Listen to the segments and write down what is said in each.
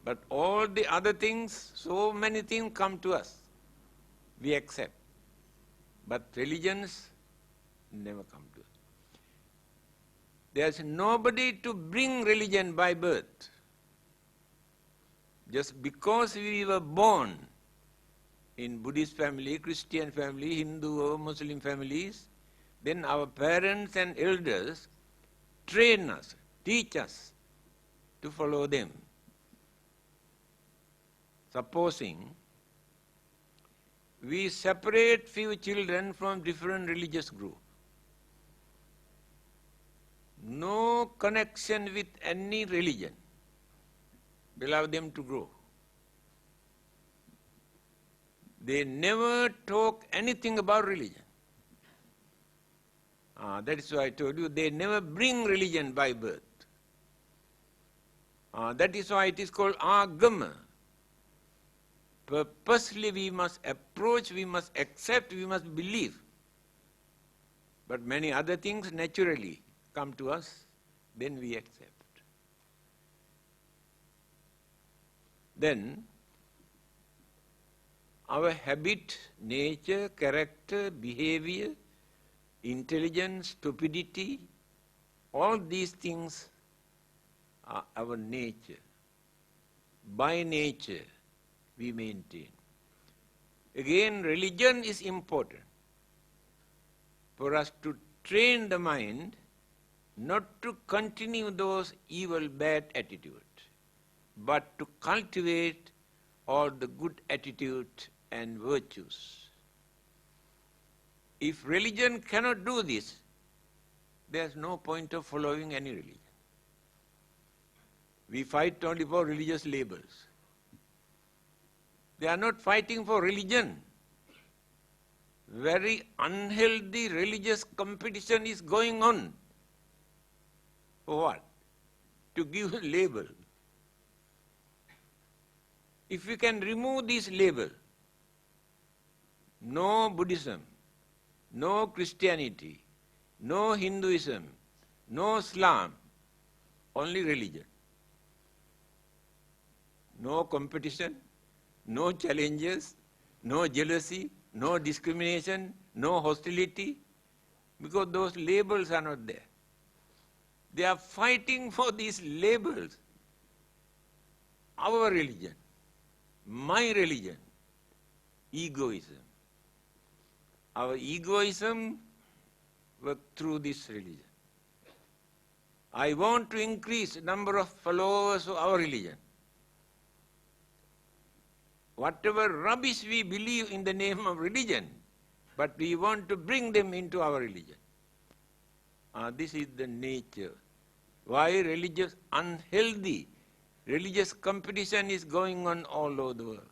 But all the other things, so many things come to us. We accept. But religions never come to us. There's nobody to bring religion by birth. Just because we were born in Buddhist family, Christian family, Hindu or Muslim families, then our parents and elders train us, teach us to follow them. Supposing we separate few children from different religious groups, no connection with any religion, allow them to grow. They never talk anything about religion. That is why I told you, they never bring religion by birth. That is why it is called agama. Purposely we must approach, we must accept, we must believe. But many other things naturally come to us, then we accept. Then, our habit, nature, character, behavior, intelligence, stupidity, all these things are our nature. By nature, we maintain. Again, religion is important for us to train the mind not to continue those evil, bad attitudes, but to cultivate all the good attitudes and virtues. If religion cannot do this, there's no point of following any religion. We fight only for religious labels. They are not fighting for religion. Very unhealthy religious competition is going on. For what? To give a label. If we can remove this label, no Buddhism, no Christianity, no Hinduism, no Islam, only religion. No competition, no challenges, no jealousy, no discrimination, no hostility, because those labels are not there. They are fighting for these labels. Our religion, my religion, egoism. Our egoism works through this religion. I want to increase the number of followers of our religion. Whatever rubbish we believe in the name of religion, but we want to bring them into our religion. This is the nature. Why religious unhealthy? Religious competition is going on all over the world.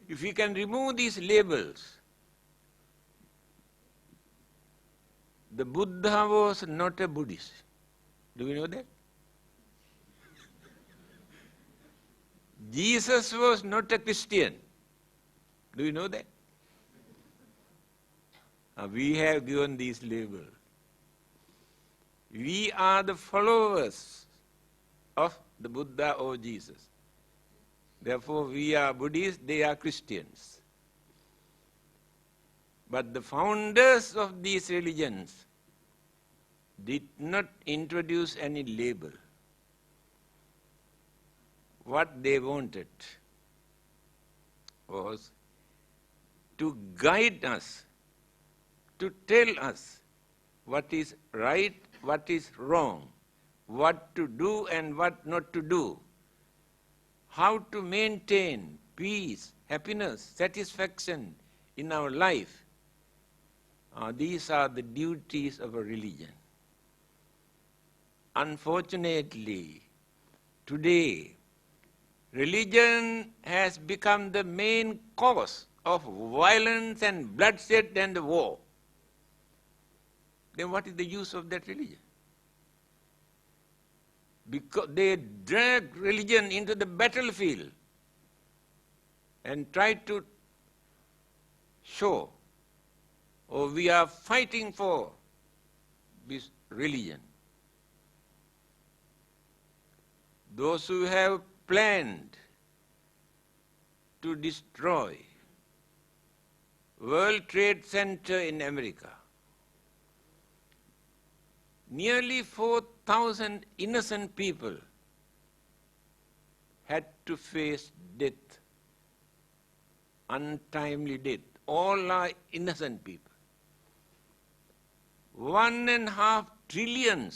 If we can remove these labels, the Buddha was not a Buddhist. Do we know that? Jesus was not a Christian. Do you know that? We have given these labels. We are the followers of the Buddha or Jesus. Therefore, we are Buddhists, they are Christians. But the founders of these religions did not introduce any label. What they wanted was to guide us, to tell us what is right, what is wrong, what to do and what not to do, how to maintain peace, happiness, satisfaction in our life. These are the duties of a religion. Unfortunately, today, religion has become the main cause of violence and bloodshed and war. Then what is the use of that religion? Because they drag religion into the battlefield and try to show, we are fighting for this religion. those who have planned to destroy World Trade Center in America, nearly 4,000 innocent people had to face death, untimely death. All are innocent people. $1.5 trillion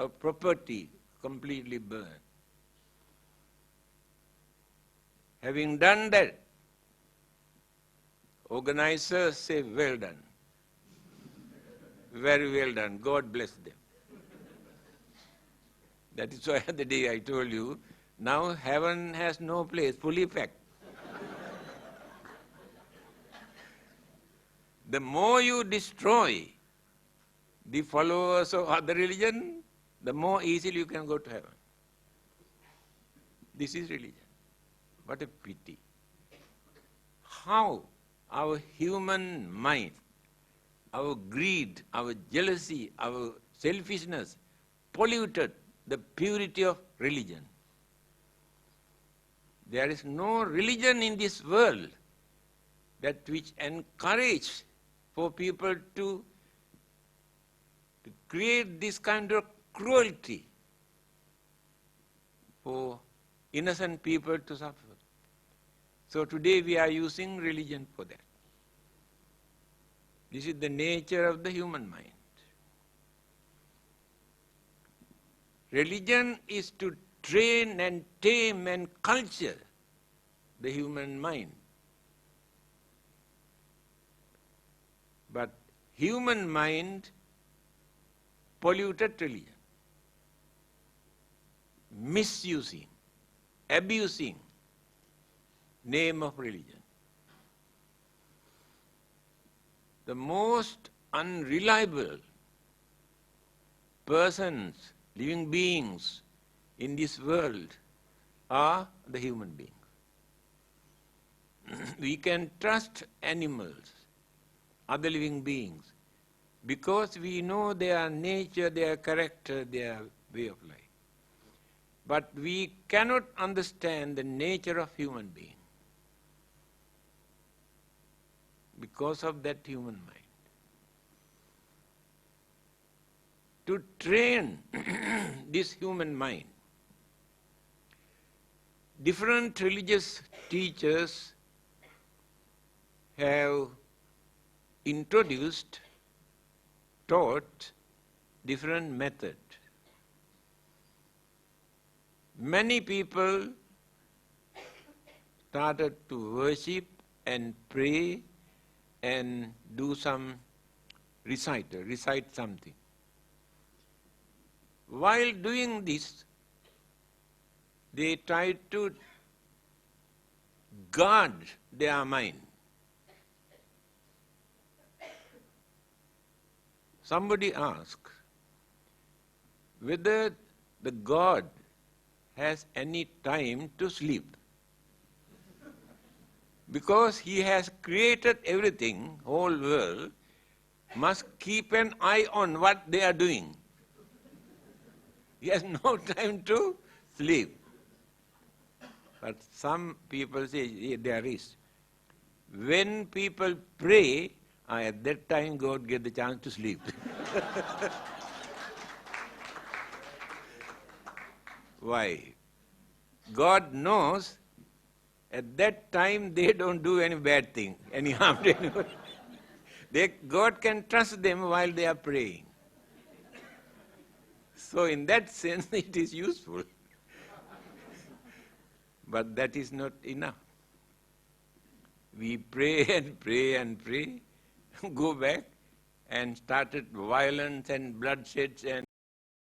of property completely burned. Having done that, organizers say, well done. Very well done. God bless them. That is why the day I told you, now heaven has no place, fully packed. The more you destroy the followers of other religion, the more easily you can go to heaven. This is religion. What a pity. How our human mind, our greed, our jealousy, our selfishness polluted the purity of religion. There is no religion in this world that which encourages for people to create this kind of cruelty for innocent people to suffer. So today we are using religion for that. This is the nature of the human mind. Religion is to train and tame and culture the human mind. But human mind polluted religion, misusing, abusing name of religion. The most unreliable persons, living beings in this world are the human beings. We can trust animals, other living beings, because we know their nature, their character, their way of life. But we cannot understand the nature of human being because of that human mind. To train this human mind, different religious teachers have introduced, taught different methods. Many people started to worship and pray and do some recite something. While doing this, they tried to guard their mind. Somebody asked whether the God has any time to sleep. Because he has created everything, whole world, must keep an eye on what they are doing. He has no time to sleep. But some people say there is. When people pray, at that time God gets the chance to sleep. Why? God knows at that time they don't do any bad thing, any harm to anyone. God can trust them while they are praying. So in that sense it is useful. But that is not enough. We pray and pray and pray, go back and started violence and bloodshed and